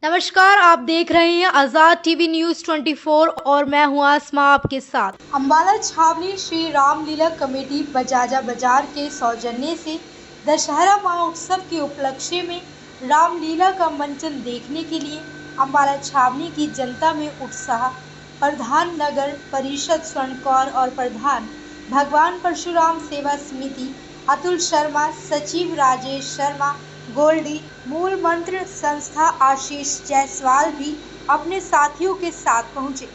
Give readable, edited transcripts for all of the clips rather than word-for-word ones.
नमस्कार, आप देख रहे हैं आज़ाद टीवी न्यूज़ 24 और मैं हूं आसमा आपके साथ। अम्बाला छावनी श्री रामलीला कमेटी बजाजा बाजार के सौजन्य से दशहरा महोत्सव के उपलक्ष्य में रामलीला का मंचन देखने के लिए अम्बाला छावनी की जनता में उत्साह। प्रधान नगर परिषद स्वर्णकौर और प्रधान भगवान परशुराम सेवा समिति अतुल शर्मा, सचिव राजेश शर्मा, गोल्डी, मूल मंत्र संस्था आशीष जायसवाल भी अपने साथियों के साथ पहुंचे।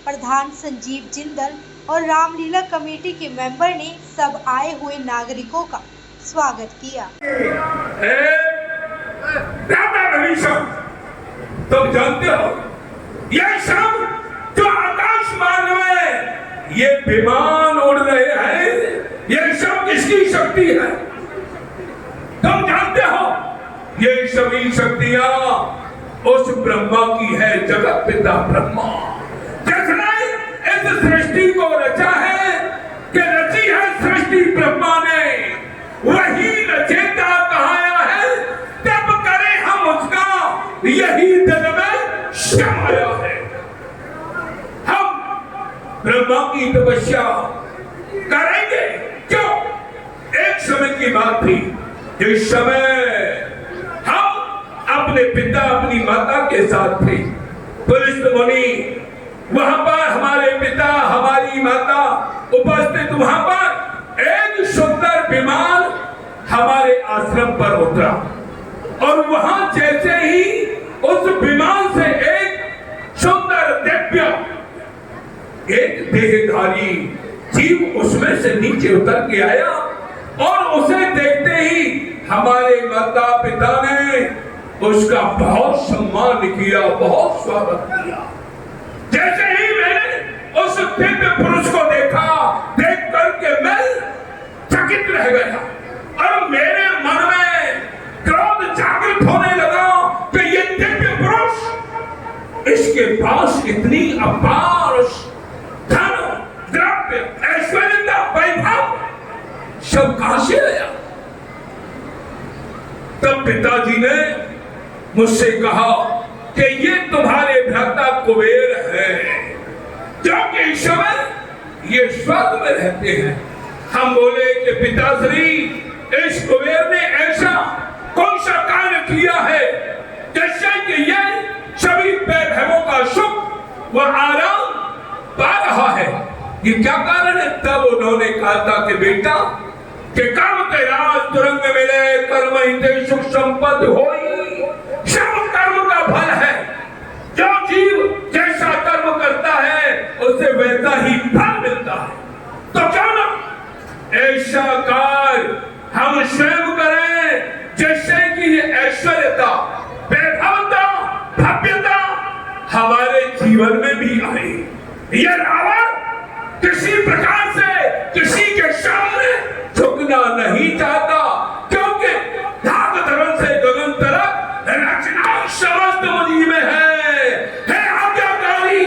प्रधान संजीव जिंदल और रामलीला कमेटी के मेंबर ने सब आए हुए नागरिकों का स्वागत किया। तुम जानते हो ये सब जो आकाश मार्ग में ये विमान उड़ रहे हैं, ये सब किसकी शक्ति है? तुम जानते हो ये सभी शक्तियां उस ब्रह्मा की है, जगत पिता ब्रह्मा, जिसने इस सृष्टि को रचा है, कि रची है सृष्टि ब्रह्मा ने, वही रचेता कहाया है, तब करे हम उसका, यही दिल में समाया है। हम ब्रह्मा की तपस्या करेंगे। क्यों? एक समय की बात थी जिस समय अपने पिता अपनी माता के साथ थे, पुलिस मुनि वहां पर, हमारे पिता हमारी माता उपस्थित, वहां पर एक सुंदर विमान हमारे आश्रम पर उतरा और वहां जैसे ही उस विमान से एक सुंदर दिव्य एक देहधारी जीव उसमें से नीचे उतर के आया और उसे देखते ही हमारे माता पिता ने उसका बहुत सम्मान किया, बहुत स्वागत किया। जैसे ही मैंने उस दिव्य पुरुष को देखा, देख करके मैं चकित रह गया और मेरे मन में क्रोध जागृत होने लगा कि ये दिव्य पुरुष, इसके पास इतनी अपार धन, द्रव्य, ऐश्वर्य, वैभव सब कहां से आया? तब पिताजी ने मुझसे कहा कि ये तुम्हारे भ्राता कुबेर है, जो कि इस समय ये स्वर्ग में रहते हैं। हम बोले कि पिताश्री, इस कुबेर ने ऐसा कौन सा कार्य किया है जिससे कि ये सभी वैभवों का सुख व आराम पा रहा है? ये क्या कारण है? तब उन्होंने कहा था कि बेटा, कि कर्म के राज तुरंग मिले, कर्म इंद्रिय सुख संपत्ति होई, सब कर्म का फल है। जो जीव जैसा कर्म करता है उसे वैसा ही फल मिलता है। तो क्यों ना ऐसा कार्य हम स्वयं करें जिससे कि ये ऐश्वर्यता, वैभवता, भव्यता हमारे जीवन में भी आए। ये रावण किसी प्रकार से किसी के सामने झुकना नहीं चाहता, क्योंकि धाग धर्म से गगन तरफ रचना समस्त मुझी में है आज्ञाकारी।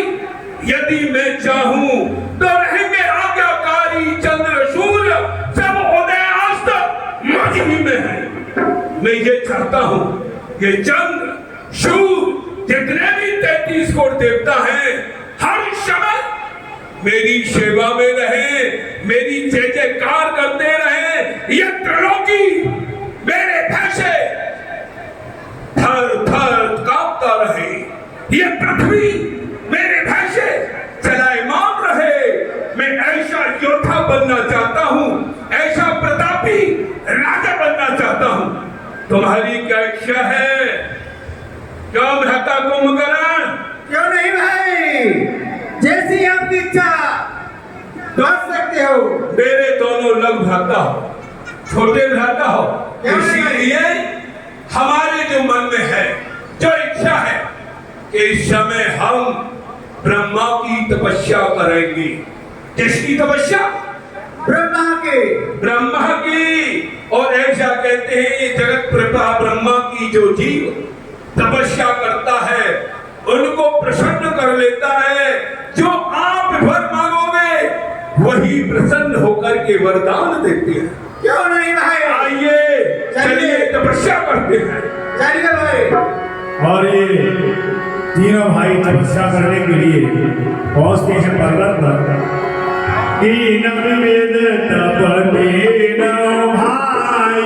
यदि मैं चाहूं तो रहेंगे आज्ञाकारी, चंद्र सूर्य सब उदय अस्त मुझी में है। मैं ये चाहता हूं ये चंद्र सूर्य जितने भी 33 कोटि देवता हैं, हर समय मेरी सेवा में रहे, मेरी जय जयकार करते रहे। ये त्रिलोकी मेरे भय से थर थर कांपता रहे, ये पृथ्वी मेरे भय से चलायमान रहे। मैं ऐसा योद्धा बनना चाहता हूं, ऐसा प्रतापी राजा बनना चाहता हूं। तुम्हारी क्या इच्छा है? क्यों भ्राता कुंभकर्ण? क्यों नहीं भाई, जैसी आपकी इच्छा कर सकते हो। मेरे दोनों लग भ्राता हो, छोटे भ्राता हो, इसीलिए हमारे जो मन में है, जो इच्छा है कि इस समय हम ब्रह्मा की तपस्या करेंगे। किसकी तपस्या? ब्रह्मा की। ब्रह्मा की। और ऐसा कहते हैं जगत पिता ब्रह्मा की जो जीव तपस्या करता है उनको प्रसन्न कर लेता है। जो आप भर मांगोगे वही प्रसन्न होकर के वरदान देते हैं। क्यों नहीं भाई? आइए चलिए तपस्या करते हैं। चलिए भाई। और ये तीनों भाई तपस्या करने के लिए पहुंचते हैं पर्वत पर। तीन वेद तप तीनों भाई,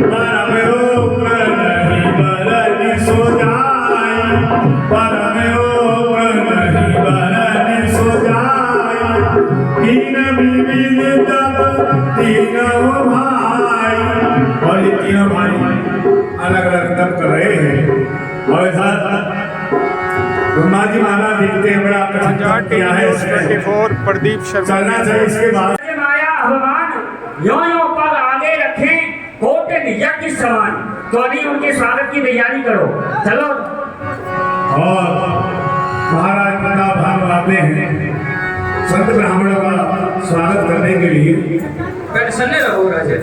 परम योग नहीं बरनि सो जाई, परम योग नहीं बरनि सो जाई। तीन विविध तप तीनों भाई, और ये तीनों भाई अलग अलग तप कर रहे हैं। और इधर ब्रह्मा जी महाराज देखते हैं बड़ा कठिन किया है इसमें। प्रदीप शर्मा चलना चाहिए इसके बाद। माया भगवान यो पग आगे रखें कोटे यज्ञ समान, तो अभी उनके स्वागत की तैयारी करो, चलो। और महाराज प्रताप भाग आते हैं संत ब्राह्मणों का स्वागत करने के लिए। प्रसन्न रहो राजन।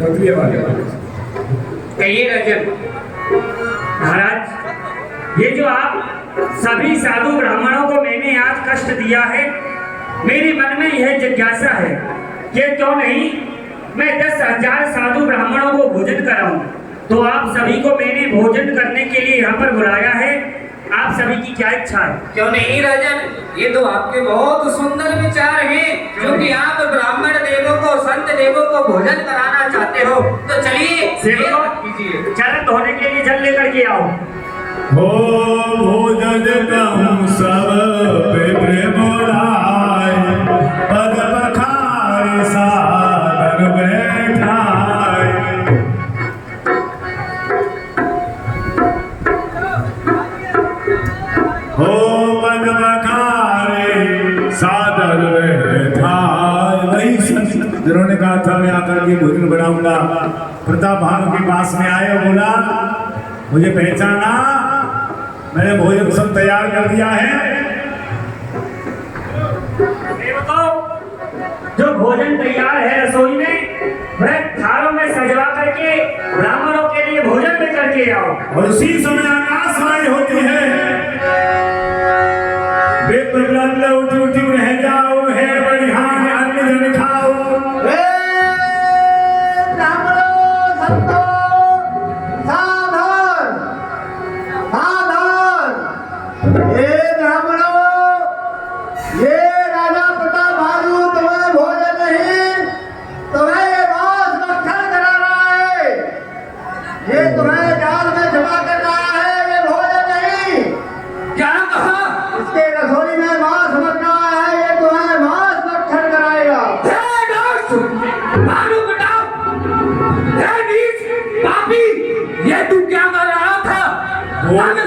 कहिए राजन महाराज, ये जो आप सभी साधु ब्राह्मणों को मैंने आज कष्ट दिया है, मेरे मन में यह जिज्ञासा है कि क्यों नहीं मैं 10,000 साधु ब्राह्मणों को भोजन कराऊं। तो आप सभी को मैंने भोजन करने के लिए यहाँ पर बुलाया है, आप सभी की क्या इच्छा है? क्यों नहीं राजन, ये तो आपके बहुत सुंदर विचार हैं, क्योंकि आप ब्राह्मण देवों को, संत देवों को भोजन कराना चाहते हो। तो चलिए चरण धोने के लिए जल लेकर के आओ। हो भोजन कहूँ सब पे प्रेम लाए, पद पखारे सादर बैठाए। हो पद पखारे सादर बैठाए। वही जिन्होंने कहा था मैं आकर के भोजन बनाऊंगा, प्रताप भानु के पास में आए, बोला मुझे पहचाना, मैंने भोजन सब तैयार कर दिया है। जो भोजन तैयार है रसोई में, वह थालों में सजवा करके ब्राह्मणों के लिए भोजन में करके आओ। और उसी समय आकाशवाणी होती है, उठी उठी रह जाओ, है बढ़ियान अन्य जन खाओ।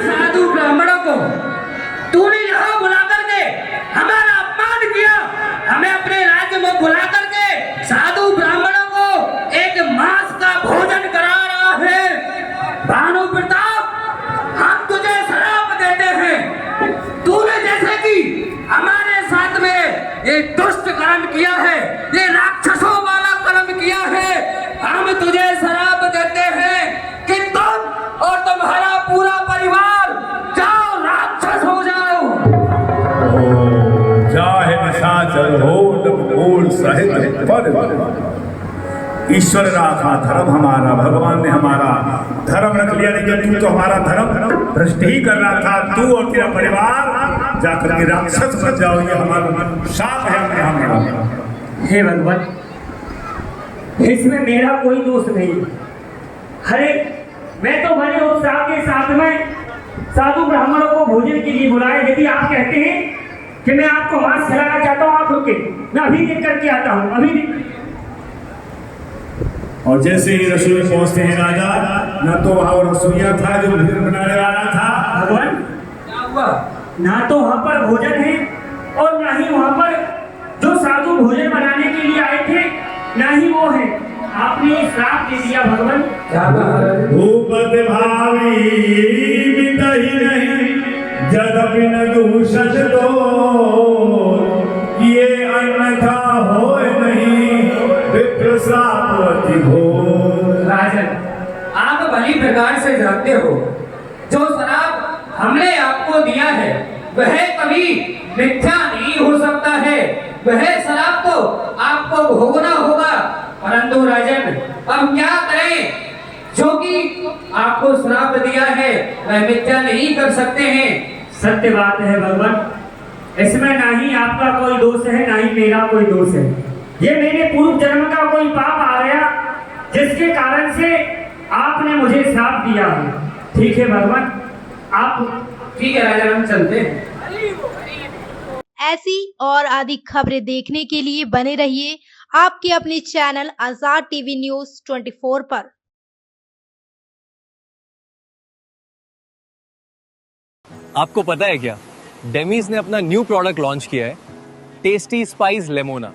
साधु ब्राह्मणों को तूने यहाँ बुला करके हमारा अपमान किया, हमें अपने राज्य में बुला करके साधु ब्राह्मणों को एक मांस का भोजन करा रहा है। भानु प्रताप, हम तुझे श्राप देते हैं, तूने जैसे कि हमारे साथ में ये दुष्ट कर्म किया है, ये राक्षसों वाला कर्म किया है, हम तुझे श्राप देते हैं कि तुम और तुम्हारा पूरा परिवार जाओ, राक्षस हो जाओ। चाहे निशाचर हो मूल सहित पद, ईश्वर राखा धर्म हमारा, भगवान ने हमारा धर्म रख लिया। लेकिन तू तो हमारा धर्म भ्रष्ट ही कर रहा था, तू और तेरा परिवार जाकर के राक्षस बन जाओ, ये हमारा शाप है हमने हमारा। हे भगवान, इसमें मेरा कोई दोष नहीं। अरे मैं तो बड़े उत्साह के साथ में साधु ब्राह्मणों को भोजन के लिए बुलाए। यदि आप कहते हैं कि मैं आपको मांस खिलाना चाहता हूँ, आप रुके, मैं अभी देख करके आता हूँ, अभी। और जैसे ही रसोई पहुंचते हैं राजा, न तो वहां रसोईया था जो भोजन बनाने वाला था। भगवान क्या हुआ? ना तो वहाँ पर भोजन है और ना ही वहाँ पर जो साधु भोजन बनाने के लिए आए थे, ना ही वो है। आपने श्राप दे दिया भगवान। भूपत भावी बितहि नहीं, जदपि न दूषण दो, ये अन्यथा होए नहीं, विप्र श्रापति घोर। राजन, आप भली प्रकार से जानते हो, जो शराब हमने आपको दिया है वह कभी मिथ्या नहीं हो सकता है, वह शराब तो आपको भोगना होगा। परंतु राजन, अब क्या करें, जो कि आपको श्राप दिया है वह मिथ्या नहीं कर सकते हैं। सत्य बात है भगवान, इसमें ना ही आपका कोई दोष है ना ही मेरा कोई दोष है। ये मेरे पूर्व जन्म का कोई पाप आ गया जिसके कारण से आपने मुझे श्राप दिया है। ठीक है भगवान, आप ठीक है राजा, हम चलते हैं। ऐसी और अधिक खबरें देखने के लिए बने रहिए आपके अपने चैनल आजाद टीवी न्यूज 24 पर। आपको पता है क्या, डेमीज ने अपना न्यू प्रोडक्ट लॉन्च किया है, टेस्टी स्पाइस लेमोना।